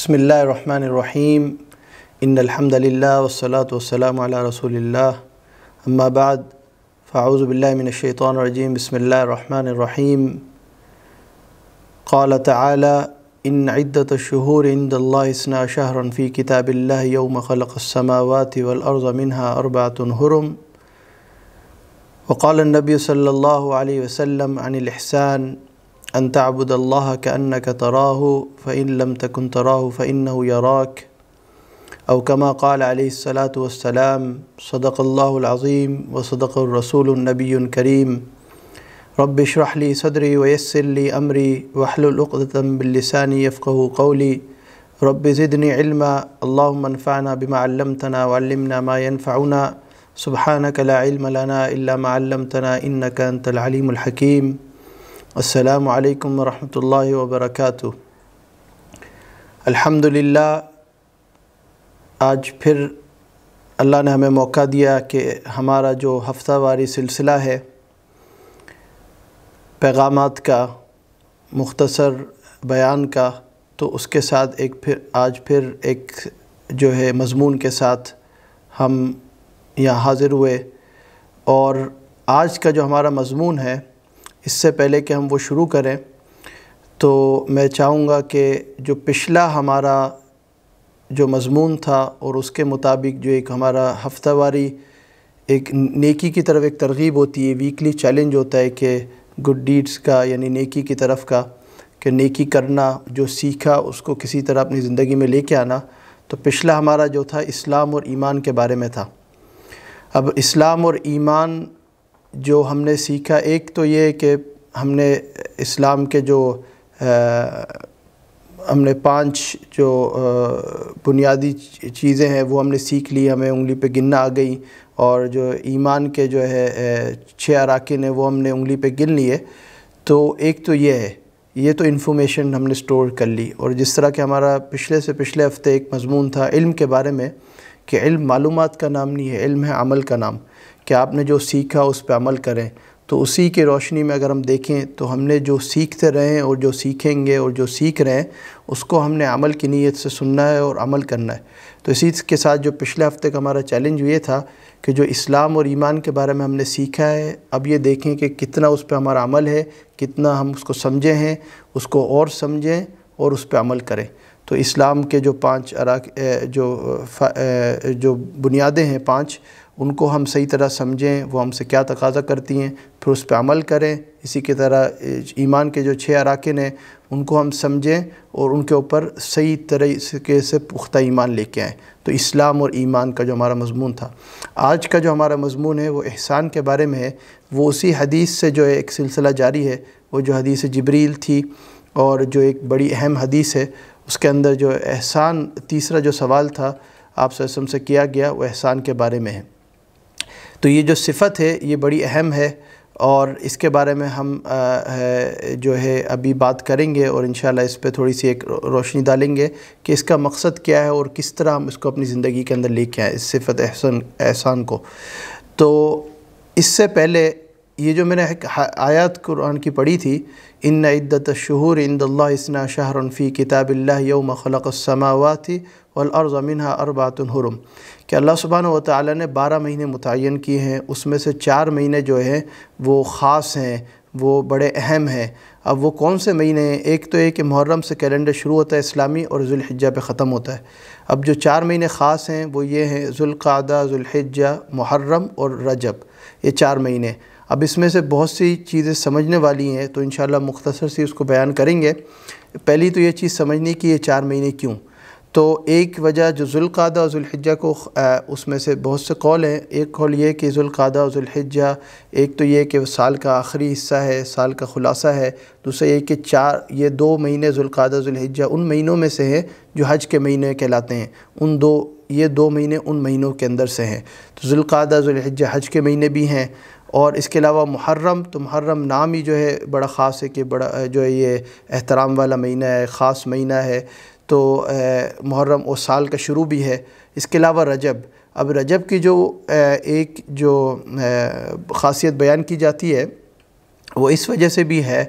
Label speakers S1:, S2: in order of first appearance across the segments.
S1: بسم اللہ الرحمن الرحیم ان الحمد للہ والصلاة والسلام علی رسول اللہ اما بعد فاعوذ باللہ من الشیطان الرجیم بسم اللہ الرحمن الرحیم قال تعالی ان عدۃ الشہور عند اللہ 12 شہرا فی کتاب اللہ یوم خلق السماوات والارض منها 4 حرم وقال النبی صلی اللہ علیہ وسلم عن الاحسان ان تعبد اللہ كأنك تراہ فإن لم تكن تراہ فإنه يراك او كما قال علیہ الصلاة والسلام صدق اللہ العظیم وصدق الرسول النبی الکریم رب اشرح لی صدری ویسر لی امری واحلل عقدۃ من لسانی یفقہوا قولی رب زدنی علما اللہم انفعنا بما علمتنا وعلمنا ما ينفعنا سبحانک لا علم لنا الا ما علمتنا انک انت العلیم الحکیم السلام علیکم ورحمۃ اللہ وبرکاتہ۔ الحمدللہ آج پھر اللہ نے ہمیں موقع دیا کہ ہمارا جو ہفتہ واری سلسلہ ہے پیغامات کا، مختصر بیان کا، تو اس کے ساتھ آج پھر ایک جو ہے مضمون کے ساتھ ہم یہاں حاضر ہوئے، اور آج کا جو ہمارا مضمون ہے اس سے پہلے کہ ہم وہ شروع کریں تو میں چاہوں گا کہ جو پچھلا ہمارا جو مضمون تھا اور اس کے مطابق جو ایک ہمارا ہفتہ واری ایک نیکی کی طرف ایک ترغیب ہوتی ہے، ویکلی چیلنج ہوتا ہے کہ گڈ ڈیڈز کا، یعنی نیکی کی طرف کا، کہ نیکی کرنا، جو سیکھا اس کو کسی طرح اپنی زندگی میں لے کے آنا۔ تو پچھلا ہمارا جو تھا اسلام اور ایمان کے بارے میں تھا۔ اب اسلام اور ایمان جو ہم نے سیکھا، ایک تو یہ کہ ہم نے اسلام کے جو ہم نے 5 جو بنیادی چیزیں ہیں وہ ہم نے سیکھ لی، ہمیں انگلی پہ گننا آ گئی، اور جو ایمان کے جو ہے 6 اراکین ہیں وہ ہم نے انگلی پہ گن لیے۔ تو ایک تو یہ ہے، یہ تو انفارمیشن ہم نے سٹور کر لی۔ اور جس طرح کہ ہمارا پچھلے ہفتے ایک مضمون تھا علم کے بارے میں، کہ علم معلومات کا نام نہیں ہے، علم ہے عمل کا نام، کہ آپ نے جو سیکھا اس پہ عمل کریں۔ تو اسی کی روشنی میں اگر ہم دیکھیں تو ہم نے جو سیکھتے رہے ہیں اور جو سیکھیں گے اور جو سیکھ رہے ہیں اس کو ہم نے عمل کی نیت سے سننا ہے اور عمل کرنا ہے۔ تو اسی کے ساتھ جو پچھلے ہفتے کا ہمارا چیلنج یہ تھا کہ جو اسلام اور ایمان کے بارے میں ہم نے سیکھا ہے، اب یہ دیکھیں کہ کتنا اس پہ ہمارا عمل ہے، کتنا ہم اس کو سمجھے ہیں، اس کو اور سمجھیں اور اس پہ عمل کریں۔ تو اسلام کے جو 5 جو بنیادیں ہیں 5، ان کو ہم صحیح طرح سمجھیں، وہ ہم سے کیا تقاضا کرتی ہیں، پھر اس پہ عمل کریں۔ اسی کی طرح ایمان کے جو 6 اراکین ہیں ان کو ہم سمجھیں اور ان کے اوپر صحیح طریقے سے پختہ ایمان لے کے آئیں۔ تو اسلام اور ایمان کا جو ہمارا مضمون تھا، آج کا جو ہمارا مضمون ہے وہ احسان کے بارے میں ہے۔ وہ اسی حدیث سے جو ہے ایک سلسلہ جاری ہے، وہ جو حدیث جبریل تھی اور جو ایک بڑی اہم حدیث ہے، اس کے اندر جو احسان، تیسرا جو سوال تھا آپ صلی اللہ علیہ وسلم سے کیا گیا وہ احسان کے بارے میں ہے۔ تو یہ جو صفت ہے یہ بڑی اہم ہے، اور اس کے بارے میں ہم جو ہے ابھی بات کریں گے، اور انشاءاللہ اس پہ تھوڑی سی ایک روشنی ڈالیں گے کہ اس کا مقصد کیا ہے اور کس طرح ہم اس کو اپنی زندگی کے اندر لے کے آئیں، اس صفت احسان کو۔ تو اس سے پہلے یہ جو میں نے آیات قرآن کی پڑھی تھی، ان عدۃ الشہور عند اللہ 12 شہرا فی کتاب اللہ یوم خلق السماوات والارض منها 4 حرم، کہ اللہ سبحانہ وتعالی نے 12 مہینے متعین کیے ہیں، اس میں سے 4 مہینے جو ہیں وہ خاص ہیں، وہ بڑے اہم ہیں۔ اب وہ کون سے مہینے ہیں؟ ایک تو یہ کہ محرم سے کیلنڈر شروع ہوتا ہے اسلامی، اور ذوالحجہ پہ ختم ہوتا ہے۔ اب جو 4 مہینے خاص ہیں وہ یہ ہیں ذوالقعدہ، ذوالحجہ، محرم اور رجب، یہ 4 مہینے۔ اب اس میں سے بہت سی چیزیں سمجھنے والی ہیں، تو انشاءاللہ مختصر سی اس کو بیان کریں گے۔ پہلی تو یہ چیز سمجھنے کی یہ 4 مہینے کیوں۔ تو ایک وجہ جو ذوالقعدہ اور ذوالحجہ کو اس میں سے بہت سے قول ہیں۔ ایک قول یہ کہ ذوالقعدہ اور ذوالحجہ، ایک تو یہ کہ وہ سال کا آخری حصہ ہے، سال کا خلاصہ ہے۔ دوسرا یہ کہ یہ 2 مہینے ذوالقعدہ ذوالحجہ ان مہینوں میں سے ہیں جو حج کے مہینے کہلاتے ہیں، یہ 2 مہینے ان مہینوں کے اندر سے ہیں۔ تو ذوالقعدہ ذوالحجہ حج کے مہینے بھی ہیں، اور اس کے علاوہ محرم، تو محرم نام ہی جو ہے بڑا خاص ہے، کہ بڑا جو ہے یہ احترام والا مہینہ ہے، خاص مہینہ ہے۔ تو محرم اور سال کا شروع بھی ہے۔ اس کے علاوہ رجب، اب رجب کی جو ایک جو خاصیت بیان کی جاتی ہے وہ اس وجہ سے بھی ہے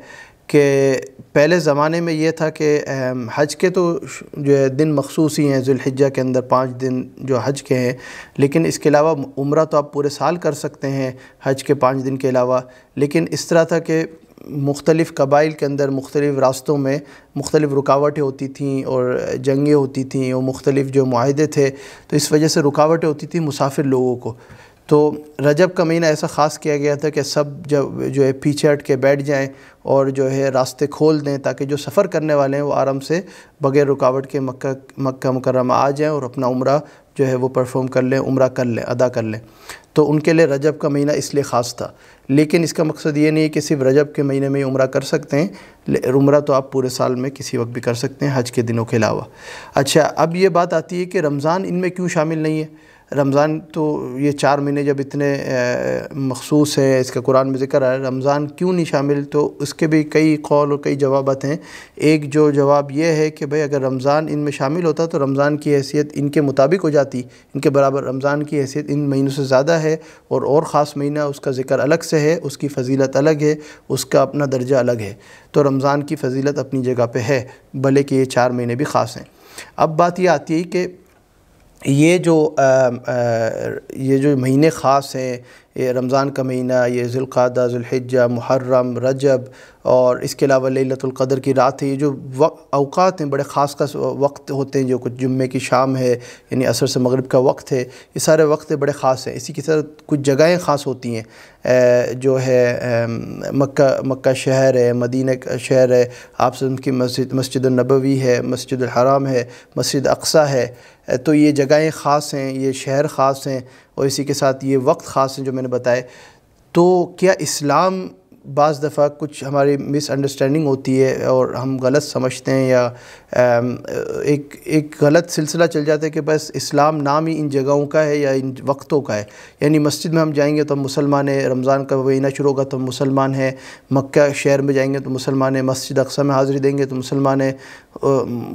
S1: کہ پہلے زمانے میں یہ تھا کہ حج کے تو جو ہے دن مخصوص ہی ہیں، ذوالحجہ کے اندر 5 دن جو حج کے ہیں، لیکن اس کے علاوہ عمرہ تو آپ پورے سال کر سکتے ہیں حج کے 5 دن کے علاوہ۔ لیکن اس طرح تھا کہ مختلف قبائل کے اندر مختلف راستوں میں مختلف رکاوٹیں ہوتی تھیں اور جنگیں ہوتی تھیں اور مختلف جو معاہدے تھے، تو اس وجہ سے رکاوٹیں ہوتی تھیں مسافر لوگوں کو۔ تو رجب کا مہینہ ایسا خاص کیا گیا تھا کہ سب جب جو ہے پیچھے ہٹ کے بیٹھ جائیں اور جو ہے راستے کھول دیں، تاکہ جو سفر کرنے والے ہیں وہ آرام سے بغیر رکاوٹ کے مکہ مکرمہ آ جائیں اور اپنا عمرہ جو ہے وہ پرفارم کر لیں، عمرہ کر لیں، ادا کر لیں۔ تو ان کے لیے رجب کا مہینہ اس لیے خاص تھا، لیکن اس کا مقصد یہ نہیں کہ صرف رجب کے مہینے میں ہی عمرہ کر سکتے ہیں، عمرہ تو آپ پورے سال میں کسی وقت بھی کر سکتے ہیں حج کے دنوں کے علاوہ۔ اچھا، اب یہ بات آتی ہے کہ رمضان ان میں کیوں شامل نہیں ہے؟ رمضان تو یہ 4 مہینے جب اتنے مخصوص ہیں، اس کا قرآن میں ذکر ہے، رمضان کیوں نہیں شامل؟ تو اس کے بھی کئی قول اور کئی جوابات ہیں۔ ایک جو جواب یہ ہے کہ بھئی اگر رمضان ان میں شامل ہوتا تو رمضان کی حیثیت ان کے مطابق ہو جاتی، ان کے برابر رمضان کی حیثیت ان مہینوں سے زیادہ ہے، اور خاص مہینہ اس کا ذکر الگ سے ہے، اس کی فضیلت الگ ہے، اس کا اپنا درجہ الگ ہے۔ تو رمضان کی فضیلت اپنی جگہ پہ ہے، بھلے کہ یہ 4 مہینے بھی خاص ہیں۔ اب بات یہ آتی ہے کہ یہ جو مہینے خاص ہیں، یہ رمضان کا مہینہ، یہ ذوالقعدہ، ذوالحجہ، محرم، رجب، اور اس کے علاوہ لیلۃ القدر کی رات ہے، یہ جو اوقات ہیں بڑے خاص وقت ہوتے ہیں، جو کچھ جمعے کی شام ہے یعنی عصر سے مغرب کا وقت ہے، یہ سارے وقت بڑے خاص ہیں۔ اسی کی طرح کچھ جگہیں خاص ہوتی ہیں، جو ہے مکہ شہر ہے، مدینہ شہر ہے، آپ سے کی مسجد النبوی ہے، مسجد الحرام ہے، مسجد اقصیٰ ہے، تو یہ جگہیں خاص ہیں، یہ شہر خاص ہیں، اور اسی کے ساتھ یہ وقت خاص ہیں جو میں نے بتائے۔ تو کیا اسلام بعض دفعہ کچھ ہماری مس انڈرسٹینڈنگ ہوتی ہے اور ہم غلط سمجھتے ہیں، یا ایک غلط سلسلہ چل جاتا ہے کہ بس اسلام نام ہی ان جگہوں کا ہے یا ان وقتوں کا ہے، یعنی مسجد میں ہم جائیں گے تو ہم مسلمان ہیں، رمضان کا مہینہ شروع ہوگا تو ہم مسلمان ہیں، مکہ شہر میں جائیں گے تو مسلمان ہیں، مسجد اقصیٰ میں حاضری دیں گے تو مسلمان ہیں،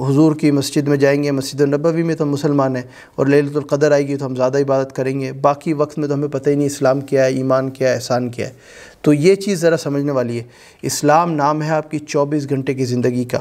S1: حضور کی مسجد میں جائیں گے، مسجد النبوی میں تو ہم مسلمان ہیں، اور لیلۃ القدر آئے گی تو ہم زیادہ عبادت کریں گے، باقی وقت میں تو ہمیں پتہ ہی نہیں اسلام کیا ہے، ایمان کیا ہے، احسان کیا ہے۔ تو یہ چیز ذرا سمجھنے والی ہے۔ اسلام نام ہے آپ کی 24 گھنٹے کی زندگی کا۔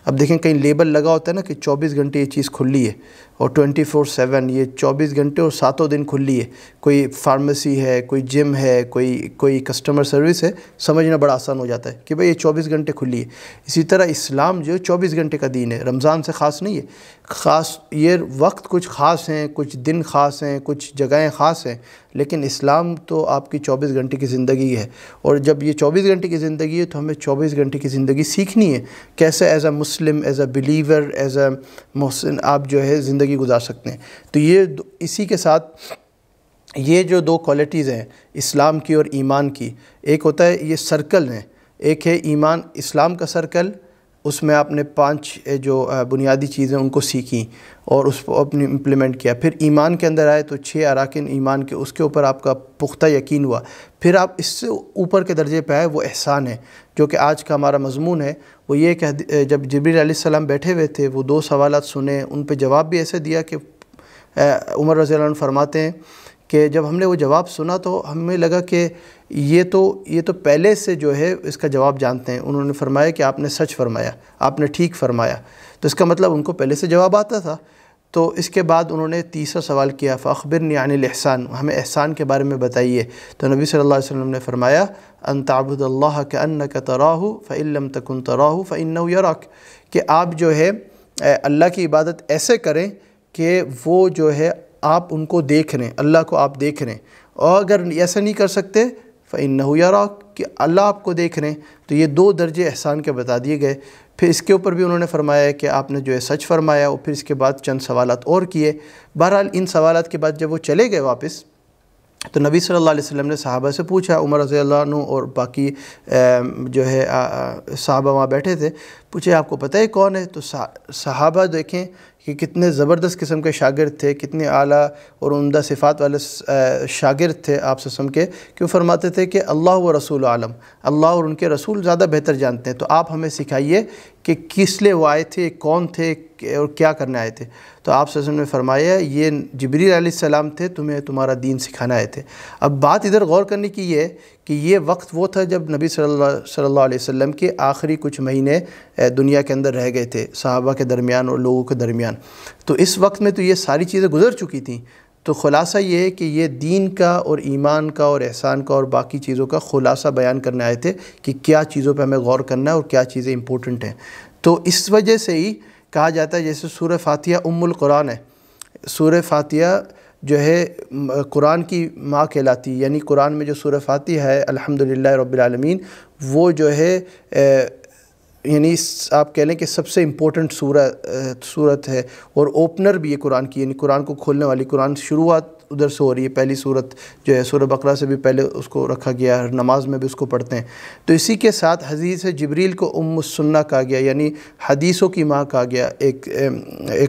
S1: اب دیکھیں کہیں لیبل لگا ہوتا ہے نا کہ 24 گھنٹے یہ چیز کھلی ہے، اور 24/7 یہ 24 گھنٹے اور 7 دن کھلی ہے۔ کوئی فارمیسی ہے، کوئی جم ہے، کوئی کسٹمر سروس ہے، سمجھنا بڑا آسان ہو جاتا ہے کہ بھئی یہ 24 گھنٹے کھلی ہے۔ اسی طرح اسلام جو 24 گھنٹے کا دین ہے، رمضان سے خاص نہیں ہے، خاص یہ وقت کچھ خاص ہیں، کچھ دن خاص ہیں، کچھ جگہیں خاص ہیں، لیکن اسلام تو آپ کی 24 گھنٹے کی زندگی ہے۔ اور جب یہ 24 گھنٹے کی زندگی ہے تو ہمیں 24 گھنٹے کی زندگی سیکھنی ہے، کیسے as a Muslim, as a believer, as a محسن آپ جو ہے زندگی گزار سکتے ہیں۔ تو یہ اسی کے ساتھ یہ جو 2 کوالٹیز ہیں اسلام کی اور ایمان کی، ایک ہوتا ہے یہ سرکل ہیں، ایک ہے ایمان اسلام کا سرکل، اس میں آپ نے 5 جو بنیادی چیزیں ان کو سیکھیں اور اس کو اپنی امپلیمنٹ کیا، پھر ایمان کے اندر آئے تو 6 اراکین ایمان کے، اس کے اوپر آپ کا پختہ یقین ہوا، پھر آپ اس سے اوپر کے درجے پہ آئے، وہ احسان ہے، جو کہ آج کا ہمارا مضمون ہے۔ وہ یہ کہ جب جبریل علیہ السلام بیٹھے ہوئے تھے، وہ 2 سوالات سنے، ان پہ جواب بھی ایسے دیا کہ عمر رضی اللہ عنہ فرماتے ہیں کہ جب ہم نے وہ جواب سنا تو ہمیں لگا کہ یہ تو پہلے سے جو ہے اس کا جواب جانتے ہیں۔ انہوں نے فرمایا کہ آپ نے سچ فرمایا، آپ نے ٹھیک فرمایا، تو اس کا مطلب ان کو پہلے سے جواب آتا تھا۔ تو اس کے بعد انہوں نے تیسرا سوال کیا، فَأَخْبِرْنِي عَنِ الْإِحْسَانِ، ہمیں احسان کے بارے میں بتائیے۔ تو نبی صلی اللہ علیہ وسلم نے فرمایا، أَن تَعْبُدَ اللَّهَ كَأَنَّكَ تَرَاهُ فَإِن لَّمْ تَكُن تَرَاهُ فَإِنَّهُ يَرَاكَ، کہ آپ جو ہے اللہ کی عبادت ایسے کریں کہ وہ جو ہے آپ ان کو دیکھ رہے ہیں، اللہ کو آپ دیکھ رہے ہیں، اور اگر ایسا نہیں کر سکتے فَإِنَّهُ يَرَاكَ، کہ اللہ آپ کو دیکھ رہے ہیں۔ تو یہ 2 درجے احسان کے بتا دیے گئے۔ پھر اس کے اوپر بھی انہوں نے فرمایا کہ آپ نے جو ہے سچ فرمایا، اور پھر اس کے بعد چند سوالات اور کیے۔ بہرحال ان سوالات کے بعد جب وہ چلے گئے واپس، تو نبی صلی اللہ علیہ وسلم نے صحابہ سے پوچھا، عمر رضی اللہ عنہ اور باقی جو ہے صحابہ وہاں بیٹھے تھے، پوچھے آپ کو پتہ ہے کون ہے؟ تو صحابہ دیکھیں کہ کتنے زبردست قسم کے شاگرد تھے، کتنے اعلیٰ اور عمدہ صفات والے شاگرد تھے آپ سے سم کے، کہ وہ فرماتے تھے کہ اللہ و رسول عالم، اللہ اور ان کے رسول زیادہ بہتر جانتے ہیں، تو آپ ہمیں سکھائیے کہ کس لیے وہ آئے تھے، کون تھے اور کیا کرنے آئے تھے، تو آپ صلی اللہ علیہ وسلم نے فرمایا یہ جبریل علیہ السلام تھے، تمہیں تمہارا دین سکھانا آئے تھے۔ اب بات ادھر غور کرنے کی یہ ہے کہ یہ وقت وہ تھا جب نبی صلی اللہ علیہ وسلم کے آخری کچھ مہینے دنیا کے اندر رہ گئے تھے، صحابہ کے درمیان اور لوگوں کے درمیان، تو اس وقت میں تو یہ ساری چیزیں گزر چکی تھیں۔ تو خلاصہ یہ ہے کہ یہ دین کا اور ایمان کا اور احسان کا اور باقی چیزوں کا خلاصہ بیان کرنے آئے تھے کہ کیا چیزوں پہ ہمیں غور کرنا ہے اور کیا چیزیں امپورٹنٹ ہیں۔ تو اس وجہ سے ہی کہا جاتا ہے جیسے سورہ فاتحہ ام القرآن ہے، سورہ فاتحہ جو ہے قرآن کی ماں کہلاتی ہے، یعنی قرآن میں جو سورہ فاتحہ ہے الحمدللہ رب العالمین، وہ جو ہے یعنی آپ کہہ لیں کہ سب سے امپورٹنٹ صورت ہے اور اوپنر بھی ہے قرآن کی، یعنی قرآن کو کھولنے والی، قرآن شروعات ادھر سے ہو رہی ہے، پہلی صورت جو ہے سورہ بقرہ سے بھی پہلے اس کو رکھا گیا ہے، نماز میں بھی اس کو پڑھتے ہیں۔ تو اسی کے ساتھ حدیث جبریل کو ام السنہ کہا گیا، یعنی حدیثوں کی ماں کہا گیا ایک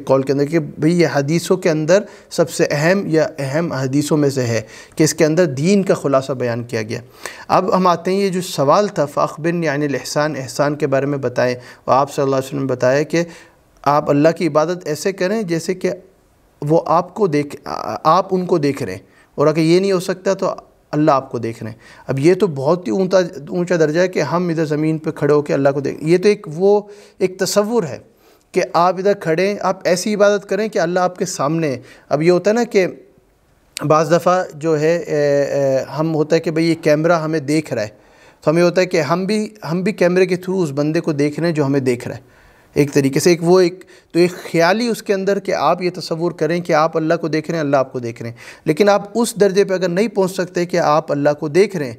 S1: قول کے اندر، کہ بھئی یہ حدیثوں کے اندر سب سے اہم یا اہم حدیثوں میں سے ہے کہ اس کے اندر دین کا خلاصہ بیان کیا گیا۔ اب ہم آتے ہیں یہ جو سوال تھا فاخبرنی عن الاحسان، احسان کے بارے میں بتائیں، اور آپ صلی اللہ علیہ وسلم نے بتایا کہ آپ اللہ کی عبادت ایسے کریں جیسے کہ وہ آپ ان کو دیکھ رہے ہیں، اور اگر یہ نہیں ہو سکتا تو اللہ آپ کو دیکھ رہے ہیں۔ اب یہ تو بہت ہی اونچا درجہ ہے کہ ہم ادھر زمین پہ کھڑے ہو کے اللہ کو دیکھ، یہ تو ایک تصور ہے کہ آپ ادھر کھڑے ہیں، آپ ایسی عبادت کریں کہ اللہ آپ کے سامنے ہے۔ اب یہ ہوتا ہے نا کہ بعض دفعہ جو ہے ہم ہوتا ہے کہ بھئی یہ کیمرہ ہمیں دیکھ رہا ہے، تو ہمیں ہوتا ہے کہ ہم بھی کیمرے کے تھرو اس بندے کو دیکھ رہے ہیں جو ہمیں دیکھ رہا ہے، ایک طریقے سے تو ایک خیالی اس کے اندر کہ آپ یہ تصور کریں کہ آپ اللہ کو دیکھ رہے ہیں، اللہ آپ کو دیکھ رہے ہیں۔ لیکن آپ اس درجے پہ اگر نہیں پہنچ سکتے کہ آپ اللہ کو دیکھ رہے ہیں،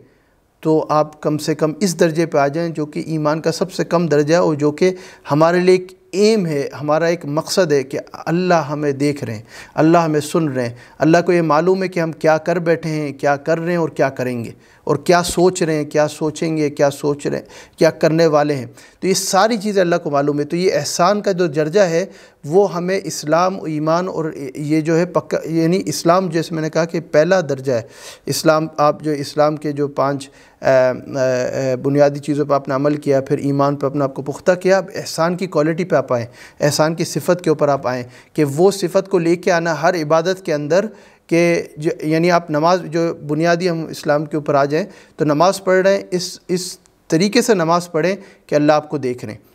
S1: تو آپ کم سے کم اس درجے پہ آ جائیں جو کہ ایمان کا سب سے کم درجہ ہے، اور جو کہ ہمارے لیے ایک ایم ہے، ہمارا ایک مقصد ہے کہ اللہ ہمیں دیکھ رہے ہیں، اللہ ہمیں سن رہے ہیں، اللہ کو یہ معلوم ہے کہ ہم کیا کر بیٹھے ہیں، کیا کر رہے ہیں اور کیا کریں گے، اور کیا سوچ رہے ہیں، کیا سوچیں گے، کیا سوچ رہے ہیں، کیا کرنے والے ہیں۔ تو یہ ساری چیزیں اللہ کو معلوم ہے۔ تو یہ احسان کا جو درجہ ہے وہ ہمیں اسلام، ایمان اور یہ جو ہے پکا، یعنی اسلام جیسے میں نے کہا کہ پہلا درجہ ہے اسلام۔ آپ جو اسلام کے جو 5 بنیادی چیزوں پہ آپ نے عمل کیا، پھر ایمان پہ اپنا آپ کو پختہ کیا، اب احسان کی کوالٹی پہ آپ آئیں، احسان کی صفت کے اوپر آپ آئیں کہ وہ صفت کو لے کے آنا ہر عبادت کے اندر، کہ یعنی آپ نماز جو بنیادی ہم اسلام کے اوپر آ جائیں، تو نماز پڑھ رہے ہیں اس طریقے سے نماز پڑھیں کہ اللہ آپ کو دیکھ رہے ہیں۔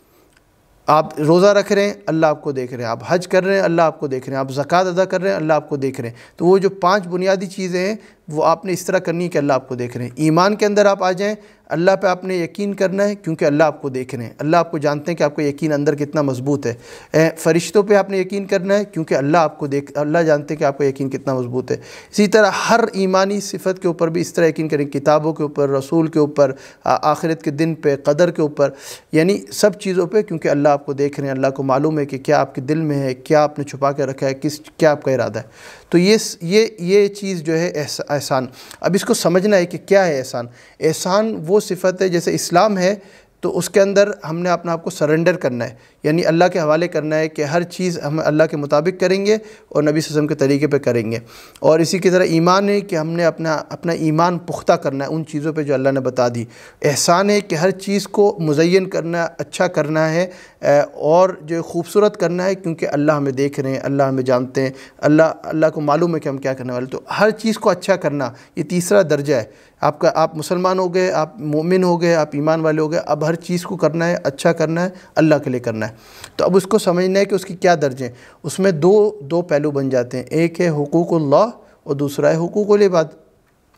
S1: آپ روزہ رکھ رہے ہیں، اللہ آپ کو دیکھ رہے ہیں۔ آپ حج کر رہے ہیں، اللہ آپ کو دیکھ رہے ہیں۔ آپ زکوٰۃ ادا کر رہے ہیں، اللہ آپ کو دیکھ رہے ہیں۔ تو وہ جو 5 بنیادی چیزیں ہیں وہ آپ نے اس طرح کرنی ہے کہ اللہ آپ کو دیکھ رہے ہیں۔ ایمان کے اندر آپ آ جائیں، اللہ پہ آپ نے یقین کرنا ہے کیونکہ اللہ آپ کو دیکھ رہے ہیں، اللہ آپ کو جانتے ہیں کہ آپ کا یقین اندر کتنا مضبوط ہے۔ فرشتوں پہ آپ نے یقین کرنا ہے کیونکہ اللہ جانتے ہیں کہ آپ کا یقین کتنا مضبوط ہے۔ اسی طرح ہر ایمانی صفت کے اوپر بھی اس طرح یقین کریں، کتابوں کے اوپر، رسول کے اوپر، آخرت کے دن پہ، قدر کے اوپر، یعنی سب چیزوں پہ، کیونکہ اللہ آپ کو دیکھ رہے ہیں، اللہ کو معلوم ہے کہ کیا آپ کے دل میں ہے، کیا آپ نے چھپا کے رکھا ہے، کیا آپ کا ارادہ ہے۔ تو یہ چیز جو ہے احسان۔ اب اس کو سمجھنا ہے کہ کیا ہے احسان۔ احسان وہ صفت ہے، جیسے اسلام ہے تو اس کے اندر ہم نے اپنا آپ کو سرنڈر کرنا ہے، یعنی اللہ کے حوالے کرنا ہے کہ ہر چیز ہم اللہ کے مطابق کریں گے اور نبی صلی اللہ علیہ وسلم کے طریقے پہ کریں گے۔ اور اسی کی طرح ایمان ہے کہ ہم نے اپنا ایمان پختہ کرنا ہے ان چیزوں پہ جو اللہ نے بتا دی۔ احسان ہے کہ ہر چیز کو مزین کرنا، اچھا کرنا ہے اور جو خوبصورت کرنا ہے، کیونکہ اللہ ہمیں دیکھ رہے ہیں، اللہ ہمیں جانتے ہیں، اللہ کو معلوم ہے کہ ہم کیا کرنے والے۔ تو ہر چیز کو اچھا کرنا یہ تیسرا درجہ ہے۔ آپ مسلمان ہو گئے، آپ مومن ہو گئے، آپ ایمان والے ہو گئے، اب ہر چیز کو کرنا ہے، اچھا کرنا ہے، اللہ کے لیے کرنا ہے۔ تو اب اس کو سمجھنا ہے کہ اس کی کیا درجے ہیں۔ اس میں دو پہلو بن جاتے ہیں، ایک ہے حقوق اللہ اور دوسرا ہے حقوق العباد۔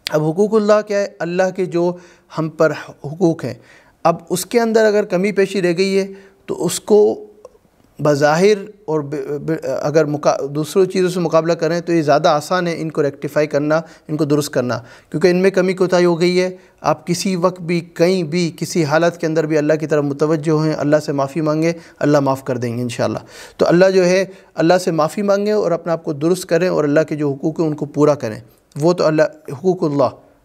S1: اب حقوق اللہ کیا ہے؟ اللہ کے جو ہم پر حقوق ہیں، اب اس کے اندر اگر کمی پیشی رہ گئی ہے تو اس کو بظاہر اور اگر دوسروں چیزوں سے مقابلہ کریں تو یہ زیادہ آسان ہے ان کو ریکٹیفائی کرنا، ان کو درست کرنا، کیونکہ ان میں کمی کوتاہی ہو گئی ہے۔ آپ کسی وقت بھی، کہیں بھی، کسی حالت کے اندر بھی اللہ کی طرف متوجہ ہیں، اللہ سے معافی مانگیں، اللہ معاف کر دیں گے انشاءاللہ۔ تو اللہ جو ہے، اللہ سے معافی مانگیں اور اپنے آپ کو درست کریں اور اللہ کے جو حقوق ہیں ان کو پورا کریں۔ وہ تو حقوق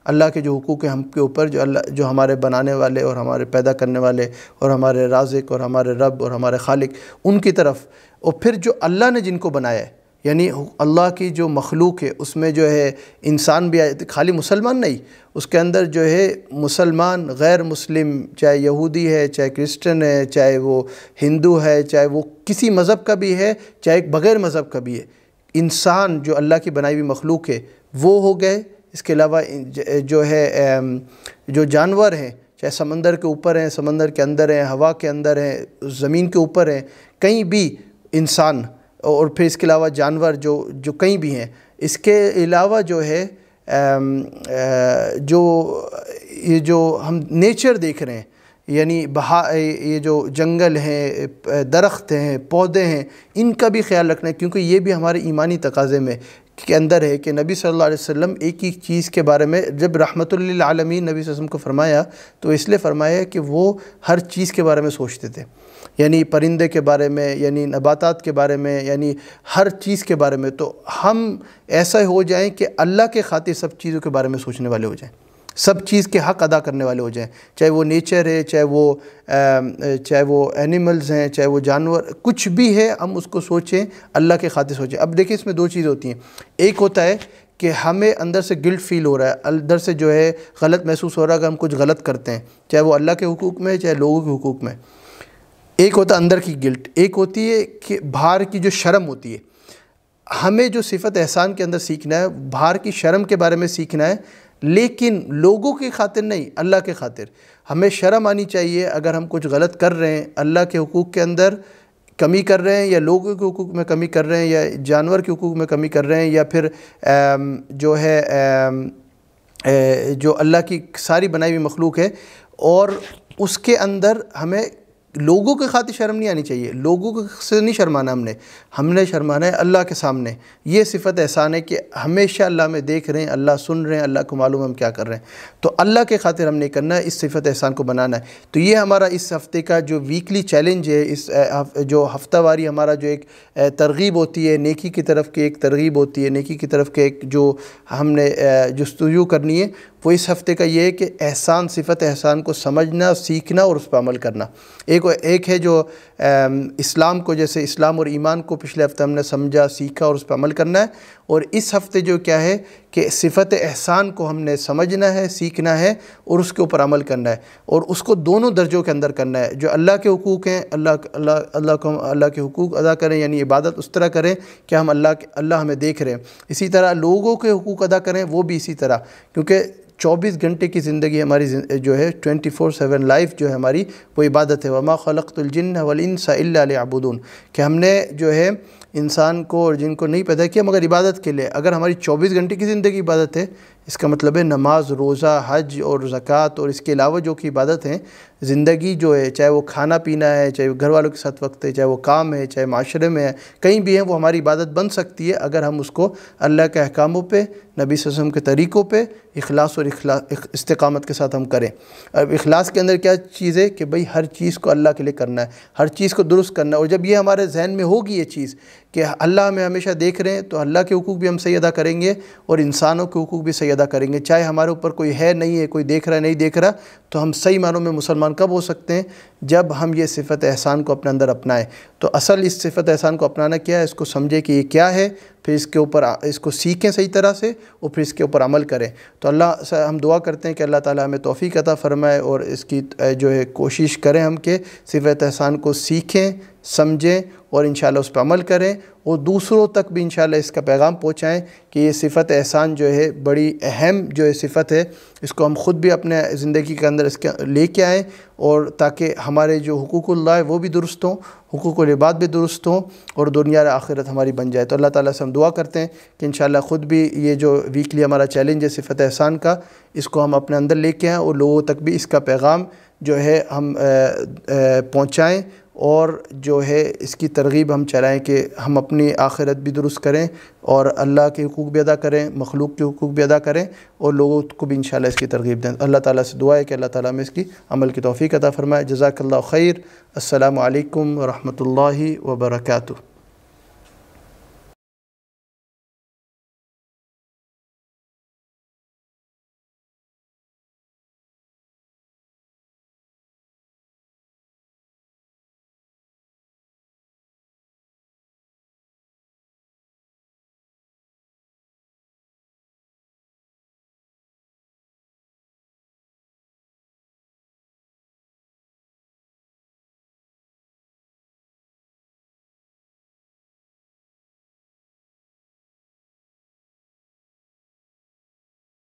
S1: اللہ کے جو حقوق ہیں ہم کے اوپر، جو ہمارے بنانے والے اور ہمارے پیدا کرنے والے اور ہمارے رازق اور ہمارے رب اور ہمارے خالق، ان کی طرف، اور پھر جو اللہ نے جن کو بنایا ہے، یعنی اللہ کی جو مخلوق ہے اس میں جو ہے انسان بھی خالی مسلمان نہیں، اس کے اندر جو ہے مسلمان، غیر مسلم، چاہے یہودی ہے، چاہے کرسچن ہے، چاہے وہ ہندو ہے، چاہے وہ کسی مذہب کا بھی ہے، چاہے بغیر مذہب کا بھی ہے، انسان جو اللہ کی بنائی ہوئی مخلوق ہے وہ ہو گئے۔ اس کے علاوہ جو ہے جو جانور ہیں، چاہے سمندر کے اوپر ہیں، سمندر کے اندر ہیں، ہوا کے اندر ہیں، زمین کے اوپر ہیں، کہیں بھی انسان، اور پھر اس کے علاوہ جانور جو کہیں بھی ہیں۔ اس کے علاوہ جو ہے یہ جو ہم نیچر دیکھ رہے ہیں، یعنی یہ جو جنگل ہیں، درخت ہیں، پودے ہیں، ان کا بھی خیال رکھنا ہے، کیونکہ یہ بھی ہمارے ایمانی تقاضے میں کے اندر ہے کہ نبی صلی اللہ علیہ وسلم ایک ہی چیز کے بارے میں جب رحمت للعالمین نبی صلی اللہ علیہ وسلم کو فرمایا تو اس لیے فرمایا کہ وہ ہر چیز کے بارے میں سوچتے تھے، یعنی پرندے کے بارے میں، یعنی نباتات کے بارے میں، یعنی ہر چیز کے بارے میں۔ تو ہم ایسا ہو جائیں کہ اللہ کے خاطر سب چیزوں کے بارے میں سوچنے والے ہو جائیں، سب چیز کے حق ادا کرنے والے ہو جائیں، چاہے وہ نیچر ہے، چاہے وہ اینیملز ہیں، چاہے وہ جانور، کچھ بھی ہے ہم اس کو سوچیں، اللہ کے خاطر سوچیں۔ اب دیکھیں اس میں دو چیز ہوتی ہیں، ایک ہوتا ہے کہ ہمیں اندر سے گلٹ فیل ہو رہا ہے، اندر سے جو ہے غلط محسوس ہو رہا ہے کہ ہم کچھ غلط کرتے ہیں، چاہے وہ اللہ کے حقوق میں چاہے لوگوں کے حقوق میں۔ ایک ہوتا ہے اندر کی گلٹ، ایک ہوتی ہے کہ باہر کی جو شرم ہوتی ہے۔ ہمیں جو صفت احسان کے اندر سیکھنا ہے، باہر کی شرم کے بارے میں سیکھنا ہے، لیکن لوگوں کی خاطر نہیں، اللہ کے خاطر۔ ہمیں شرم آنی چاہیے اگر ہم کچھ غلط کر رہے ہیں، اللہ کے حقوق کے اندر کمی کر رہے ہیں، یا لوگوں کے حقوق میں کمی کر رہے ہیں، یا جانور کے حقوق میں کمی کر رہے ہیں، یا پھر جو ہے جو اللہ کی ساری بنائی ہوئی مخلوق ہے، اور اس کے اندر ہمیں لوگوں کے خاطر شرم نہیں آنی چاہیے، لوگوں سے نہیں شرمانا، ہم نے شرمانا ہے اللہ کے سامنے۔ یہ صفت احسان ہے کہ ہمیشہ اللہ ہمیں دیکھ رہے ہیں، اللہ سن رہے ہیں، اللہ کو معلوم ہے ہم کیا کر رہے ہیں، تو اللہ کے خاطر ہم نے کرنا ہے، اس صفت احسان کو بنانا ہے۔ تو یہ ہمارا اس ہفتے کا جو ویکلی چیلنج ہے، اس جو ہفتہ واری ہمارا جو ایک ترغیب ہوتی ہے، نیکی کی طرف کی ایک ترغیب ہوتی ہے، نیکی کی طرف کے ایک جو ہم نے جستجو کرنی ہے، وہ اس ہفتے کا یہ ہے کہ احسان، صفت احسان کو سمجھنا، سیکھنا اور اس پر عمل کرنا۔ ایک ہے جو اسلام کو، جیسے اسلام اور ایمان کو پچھلے ہفتے ہم نے سمجھا، سیکھا اور اس پر عمل کرنا ہے، اور اس ہفتے جو کیا ہے کہ صفت احسان کو ہم نے سمجھنا ہے، سیکھنا ہے اور اس کے اوپر عمل کرنا ہے، اور اس کو دونوں درجوں کے اندر کرنا ہے۔ جو اللہ کے حقوق ہیں، اللہ کے حقوق ادا کریں، یعنی عبادت اس طرح کریں کہ ہم اللہ ہمیں دیکھ رہے ہیں۔ اسی طرح لوگوں کے حقوق ادا کریں، وہ بھی اسی طرح، کیونکہ 24 گھنٹے کی زندگی ہماری جو ہے 24/7 لائف جو ہے ہماری، وہ عبادت ہے۔ وَمَا خَلَقْتُ الْجِنَّ وَالْإِنسَ إِلَّا لِيَعْبُدُونَ، کہ ہم نے جو ہے انسان کو اور جن کو نہیں پیدا کیا مگر عبادت کے لیے۔ اگر ہماری 24 گھنٹے کی زندگی عبادت ہے، اس کا مطلب ہے نماز، روزہ، حج اور زکوٰۃ اور اس کے علاوہ جو کی عبادت ہیں، زندگی جو ہے، چاہے وہ کھانا پینا ہے، چاہے وہ گھر والوں کے ساتھ وقت ہے، چاہے وہ کام ہے، چاہے معاشرے میں ہے، کہیں بھی ہے، وہ ہماری عبادت بن سکتی ہے اگر ہم اس کو اللہ کے احکاموں پہ، نبی صلی اللہ علیہ وسلم کے طریقوں پہ اخلاص اور استقامت کے ساتھ ہم کریں۔ اب اخلاص کے اندر کیا چیز ہے کہ بھئی ہر چیز کو اللہ کے لیے کرنا ہے، ہر چیز کو درست کرنا ہے، اور جب یہ ہمارے ذہن میں ہوگی یہ چیز کہ اللہ ہمیں ہمیشہ دیکھ رہے ہیں، تو اللہ کے حقوق بھی ہم صحیح ادا کریں گے اور انسانوں کے حقوق بھی صحیح ادا کریں گے، چاہے ہمارے اوپر کوئی ہے نہیں ہے، کوئی دیکھ رہا ہے نہیں دیکھ رہا۔ تو ہم صحیح معنوں میں مسلمان کب ہو سکتے ہیں؟ جب ہم یہ صفت احسان کو اپنے اندر اپنائیں۔ تو اصل اس صفت احسان کو اپنانا کیا ہے؟ اس کو سمجھے کہ یہ کیا ہے، پھر اس کے اوپر اس کو سیکھیں صحیح طرح سے، اور پھر اس کے اوپر عمل کریں۔ تو اللہ سے ہم دعا کرتے ہیں کہ اللہ تعالیٰ ہمیں توفیق عطا فرمائے، اور اس کی جو ہے کوشش کریں ہم کہ صفت احسان کو سیکھیں، سمجھیں اور انشاءاللہ اس پہ عمل کریں، اور دوسروں تک بھی انشاءاللہ اس کا پیغام پہنچائیں کہ یہ صفت احسان جو ہے بڑی اہم جو ہے صفت ہے، اس کو ہم خود بھی اپنے زندگی کے اندر اس کے لے کے آئیں، اور تاکہ ہمارے جو حقوق اللہ ہے وہ بھی درست ہوں، حقوق العباد بھی درست ہوں، اور دنیا اور آخرت ہماری بن جائے۔ تو اللہ تعالیٰ سے ہم دعا کرتے ہیں کہ انشاءاللہ خود بھی یہ جو ویکلی ہمارا چیلنج ہے صفت احسان کا، اس کو ہم اپنے اندر لے کے آئیں، اور لوگوں تک بھی اس کا پیغام جو ہے ہم پہنچائیں، اور جو ہے اس کی ترغیب ہم چلائیں کہ ہم اپنی آخرت بھی درست کریں، اور اللہ کے حقوق بھی ادا کریں، مخلوق کے حقوق بھی ادا کریں، اور لوگوں کو بھی انشاءاللہ اس کی ترغیب دیں۔ اللہ تعالیٰ سے دعا ہے کہ اللہ تعالیٰ ہمیں اس کی عمل کی توفیق عطا فرمائے۔ جزاک اللہ خیر۔ السلام علیکم ورحمۃ اللہ وبرکاتہ۔